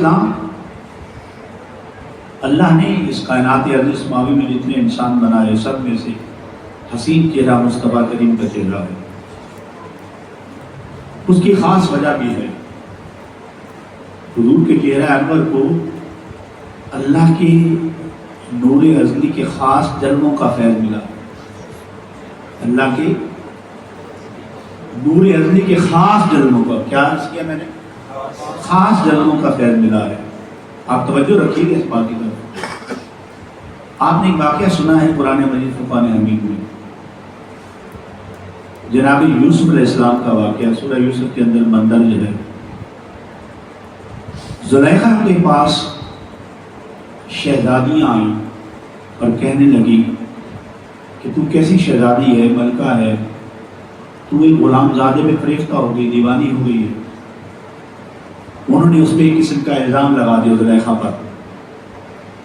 اسلام، اللہ نے اس کائنات ارض سماوی میں جتنے انسان بنائے سب میں سے حسین چہرہ مصطفیٰ کریم کا چہرہ ہے۔ اس کی خاص وجہ بھی ہے، حضور کے چہرہ انور کو اللہ کے نور ازلی کے خاص جلووں کا فیض ملا، اللہ کے نور ازلی کے خاص جلووں کا، کیا عرض کیا میں نے؟ خاص جلووں کا فیض ملا ہے۔ آپ توجہ رکھیے گا اس بات کی طرف۔ آپ نے ایک واقعہ سنا ہے قرآن مجید فرقان حمید میں، جناب یوسف علیہ السلام کا واقعہ سورہ یوسف کے اندر مندرج ہے۔ زلیخا کے پاس شہزادیاں آئیں اور کہنے لگی کہ تو کیسی شہزادی ہے، ملکہ ہے، تو ایک غلام زادے پہ فریفتہ ہو گئی، دیوانی ہو گئی ہے۔ انہوں نے اس پہ ایک قسم کا الزام لگا دیا زلیخا پر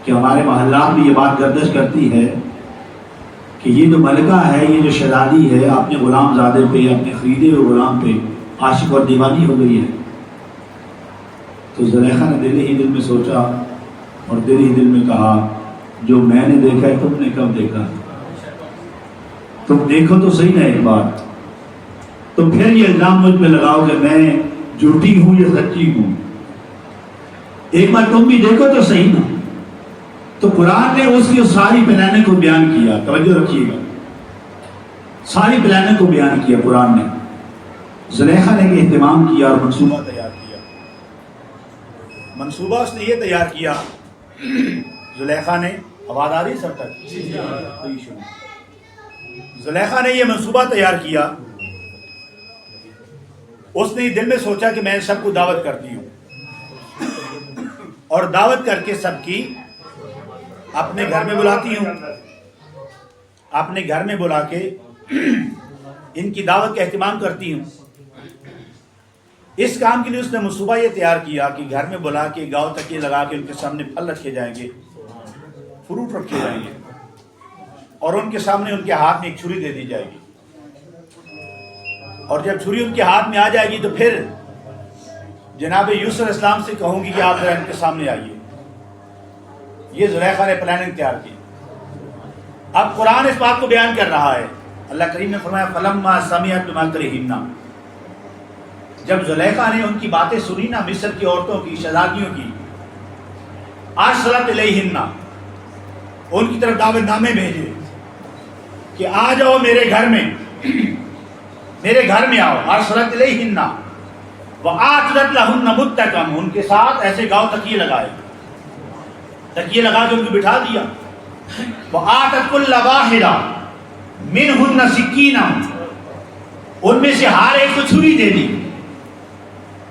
کہ ہمارے محلات میں یہ بات گردش کرتی ہے کہ یہ جو ملکہ ہے، یہ جو شہزادی ہے، اپنے غلام زادے پہ، اپنے خریدے ہوئے غلام پہ عاشق اور دیوانی ہو گئی ہے۔ تو زلیخا نے دل ہی دل میں سوچا اور دل ہی دل میں کہا، جو میں نے دیکھا ہے تم نے کب دیکھا؟ تم دیکھو تو صحیح نا ایک بات، تو پھر یہ الزام مجھ پہ لگاؤ کہ میں جھوٹی ہوں یا سچی ہوں؟ ایک بار تم بھی دیکھو تو صحیح نا۔ تو قرآن نے اس کی ساری پلانیں کو بیان کیا، توجہ رکھیے گا، ساری پلانیں کو بیان کیا قرآن نے۔ زلیخا نے ایک اہتمام کیا اور منصوبہ تیار کیا۔ منصوبہ اس نے یہ تیار کیا، زلیخا نے، آواز آ رہی سب تک؟ زلیخا نے یہ منصوبہ تیار کیا۔ اس نے دل میں سوچا کہ میں سب کو دعوت کرتی ہوں اور دعوت کر کے سب کی اپنے گھر میں بلاتی ہوں، اپنے گھر میں بلا کے ان کی دعوت کا اہتمام کرتی ہوں۔ اس کام کے لیے اس نے منصوبہ یہ تیار کیا کہ گھر میں بلا کے گاؤں تکیے لگا کے ان کے سامنے پھل رکھے جائیں گے، فروٹ رکھے جائیں گے، اور ان کے سامنے ان کے ہاتھ میں ایک چھری دے دی جائے گی، اور جب چھری ان کے ہاتھ میں آ جائے گی تو پھر جناب یوسف علیہ السلام سے کہوں گی کہ آپ ذرا ان کے سامنے آئیے۔ یہ زلیخا نے پلاننگ تیار کی۔ اب قرآن اس بات کو بیان کر رہا ہے، اللہ کریم نے فرمایا فَلَمَّا سَمِعَتْ بِمَكْرِهِنَّ، جب زلیخا نے ان کی باتیں سنی نا، مصر کی عورتوں کی، شہزادیوں کی، أَرْسَلَتْ إِلَيْهِنَّ، ان کی طرف دعوت نامے بھیجے کہ آ جاؤ میرے گھر میں، میرے گھر میں آؤ۔ أَرْسَلَتْ إِلَيْهِنَّ وَآتَتْ لَهُنَّ مُتَّكَأً، ان کے ساتھ ایسے گاؤں تکیے لگائے، تکیے لگا کے ان کو بٹھا دیا۔ وَآتَتْ كُلَّ وَاحِدَةٍ مِنْهُنَّ سِكِّينًا، ان میں سے ہر ایک کو چھری دے دی،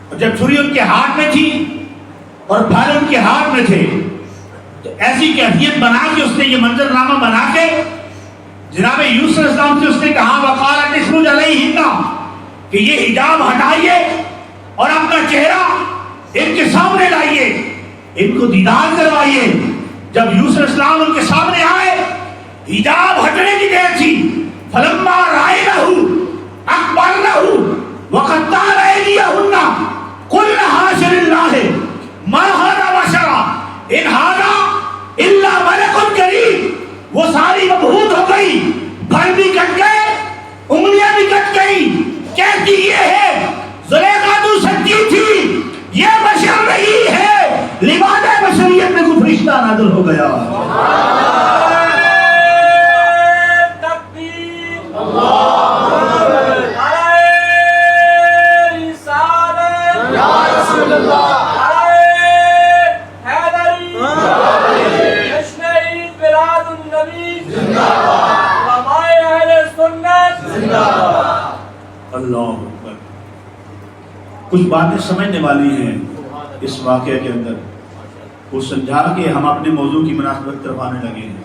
اور جب چھری ان کے ہاتھ میں تھی اور پھل ان کے ہاتھ میں تھے تو ایسی کیفیت بنا کے اس نے یہ منظر نامہ بنا کے جناب یوسف علیہ السلام سے اس نے کہا وَقَالَتِ اخْرُجْ عَلَيْهِنَّ، کہ یہ حجاب ہٹائیے اور اپنا چہرہ ان کے سامنے لائیے، ان کو دیدار کروائیے۔ جب یوسف علیہ السلام ان کے سامنے آئے، حجاب ہٹنے کی دیر تھی، فَلَمَّا رَأَيْنَهُ أَكْبَرْنَهُ وَقَطَّعْنَ أَيْدِيَهُنَّ قُلْنَ حَاشَ لِلَّهِ مَا هَذَا بَشَرًا إِنْ هَذَا إِلَّا مَلَكٌ كَرِيمٌ، وہ ساری مبہوت ہو گئی، پھل بھی کٹ گئے، انگلیاں بھی کٹ گئی، کہتی یہ ہے زلیخا تو سچی تھی، یہ بشر نہیں ہے، لبادہ بشریت میں کوئی فرشتہ نازل ہو گیا۔ تکبیر، اللہ رسالت یا رسول اللہ، حیدری جشن میلاد النبی زندہ باد، علماء اہل سنت زندہ باد۔ اللہ اکبر۔ کچھ باتیں سمجھنے والی ہیں اس واقعے کے اندر، وہ سمجھا کے ہم اپنے موضوع کی مناسبت طرف آنے لگے ہیں۔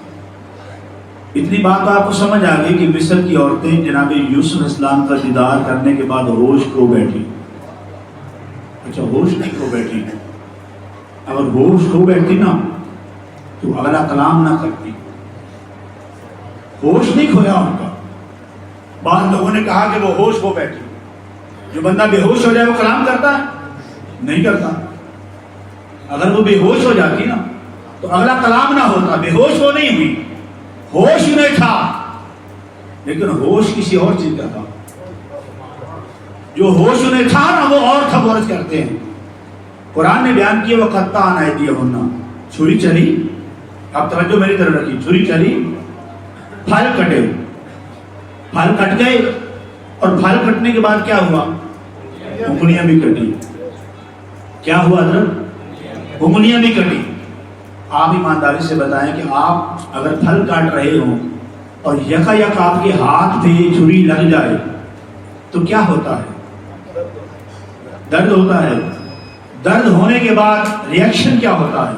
اتنی بات آپ کو سمجھ آ گئی کہ مصر کی عورتیں جناب یوسف علیہ السلام کا دیدار کرنے کے بعد ہوش کھو بیٹھی۔ اچھا ہوش نہیں کھو بیٹھی، اگر ہوش کھو بیٹھی نا تو اگلا کلام نہ کرتی۔ ہوش نہیں کھویا ان کا۔ بعض لوگوں نے کہا کہ وہ ہوش کھو بیٹھی۔ جو بندہ بے ہوش ہو جائے وہ کلام کرتا ہے؟ نہیں کرتا۔ اگر وہ بے ہوش ہو جاتی نا تو اگلا کلام نہ ہوتا. بے ہوش وہ نہیں ہوئی, ہوش انہیں تھا, لیکن ہوش کسی اور چیز کا تھا. جو ہوش انہیں تھا نا وہ اور تھا, وہ عرض کرتے ہیں. قرآن نے بیان کیا وَقَطَّعْنَا أَيْدِيَهُنَّ, چھری چلی, اب توجہ میری طرف رکھی, چھری چلی, پھل کٹے, پھل کٹ گئے, اور پھل کٹنے کے بعد کیا ہوا؟ انگلیاں بھی کٹی. کیا ہوا حضرت؟ انگلیاں بھی کٹی. آپ ایمانداری سے بتائیں کہ آپ اگر پھل کاٹ رہے ہوں اور یکا یک آپ کے ہاتھ پہ چھری لگ جائے تو کیا ہوتا ہے؟ درد ہوتا ہے. درد ہونے کے بعد ریئیکشن کیا ہوتا ہے؟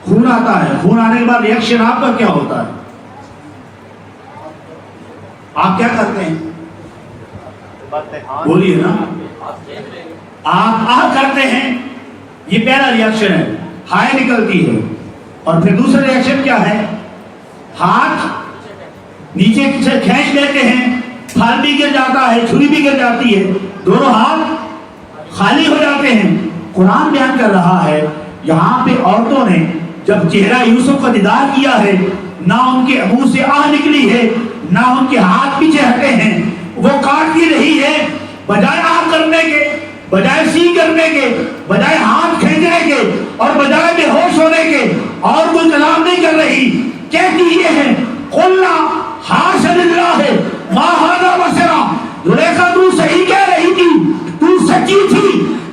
خون آتا ہے. خون آنے کے بعد ریئیکشن آپ کا کیا ہوتا ہے؟ آپ کیا کرتے ہیں؟ بولیے نا. آپ کرتے ہیں, یہ پہلا ریئیکشن ہے, ہائے نکلتی ہے. اور پھر دوسرا ریئیکشن کیا ہے؟ ہاتھ نیچے کھینچ لیتے ہیں, پھل بھی گر جاتا ہے, چھری بھی گر جاتی ہے, دونوں ہاتھ خالی ہو جاتے ہیں. قرآن بیان کر رہا ہے یہاں پہ عورتوں نے جب چہرہ یوسف کا دیدار کیا ہے, نہ ان کے منہ سے آہ نکلی ہے, نہ ان کے ہاتھ پیچھے ہٹے ہیں, وہ کاٹتی رہی ہے, بجائے آہ کرنے کے, بجائے سی کرنے کے, بجائے ہاتھ کھینچنے کے, اور بجائے بے ہوش ہونے کے, اور کوئی کلام نہیں کر رہی. کہتی یہ ہے قلنا حاش للہ ما ھذا بشرا. زلیخا تو صحیح کہہ رہی تھی, تو سچی تھی.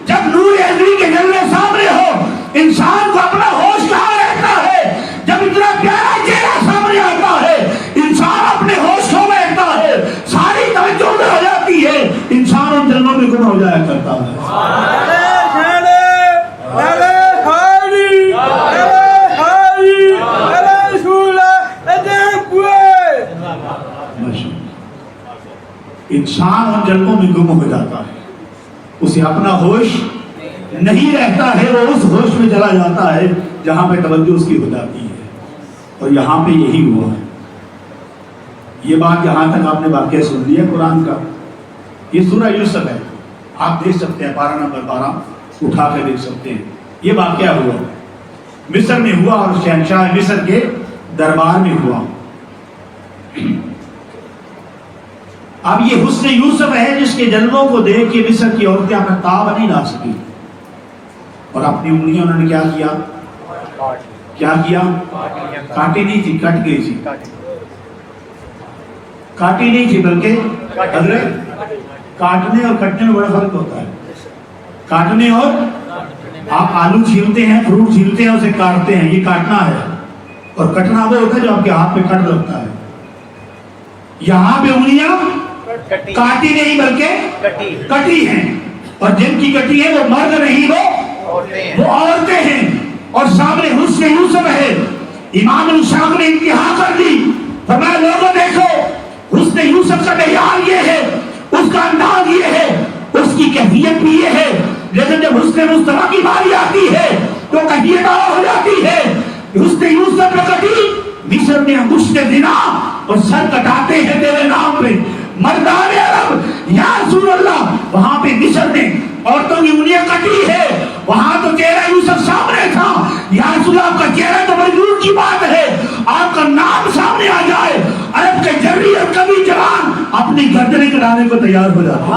جب نور ازلی کے جلوے سامنے ہو انسان کو اپنا ہوش کہاں رہتا ہے؟ جب اتنا پیارا چہرہ سامنے آتا ہے انسان اپنے ہوش کھو بیٹھتا ہے, ساری توجہ میں ہو جاتی ہے, انسان ان جلووں میں گم ہو جایا کرتا ہے. انسان ان جلووں میں گم ہو جاتا ہے, اسے اپنا ہوش نہیں رہتا ہے, وہ اس ہوش میں چلا جاتا ہے جہاں پہ توجہ اس کی ہو جاتی ہے. اور یہاں پہ یہی ہوا ہے. یہ بات یہاں تک آپ نے واقعہ سن لیا قرآن کا. یہ سورہ یوسف ہے, آپ دیکھ سکتے ہیں, پارہ نمبر 12 اٹھا کے دیکھ سکتے ہیں. یہ واقعہ ہوا مصر میں ہوا, اور شہنشاہ مصر کے دربار میں ہوا. اب یہ حسن یوسف ہے جس کے جلووں کو دیکھ کے مصر کی عورتیں اپنا تاب نہیں لا سکی, اور اپنی انگلیاں انہوں نے کیا کیا؟ کاٹی نہیں تھی, کٹ گئی تھی. کاٹی نہیں تھی بلکہ کاٹنے اور کٹنے میں بڑا فرق ہوتا ہے. کاٹنے اور, آپ آلو چھیلتے ہیں, فروٹ چھیلتے ہیں, اسے کاٹتے ہیں, یہ کاٹنا ہے. اور کٹنا وہ ہوتا ہے جو آپ کے ہاتھ پہ کٹ لگتا ہے. یہاں پہ انگلیاں کاٹی نہیں بلکہ کٹی ہیں, اور جن کی کٹی ہے وہ مرد نہیں, وہ عورتیں ہیں. اور سامنے حسن یوسف ہے. امام الشام نے انتہا کر دی, فرمایا لوگوں دیکھو حسن یوسف کا معیار یہ ہے, اس کا انداز یہ ہے, اس کی کیفیت بھی یہ ہے, لیکن جب حسن مصطفیٰ کی باری آتی ہے تو کیفیت اور ہو جاتی ہے. حسن یوسف نے کٹی, مصر میں انگشت زنا اور سر کٹاتے ہیں تیرے نام پہ. مردان عرب یا رسول اللہ, وہاں پہ مصر میں عورتوں کی انگلیاں کٹی ہے, وہاں تو چہرہ یوسف سامنے تھا. یا رسول اللہ, آپ کا چہرہ تو بڑی دور کی بات ہے, آپ کا نام سامنے آ جائے عرب کے جری اور کبھی جوان اپنی گردنیں کٹانے کو تیار ہو جاتے ہیں.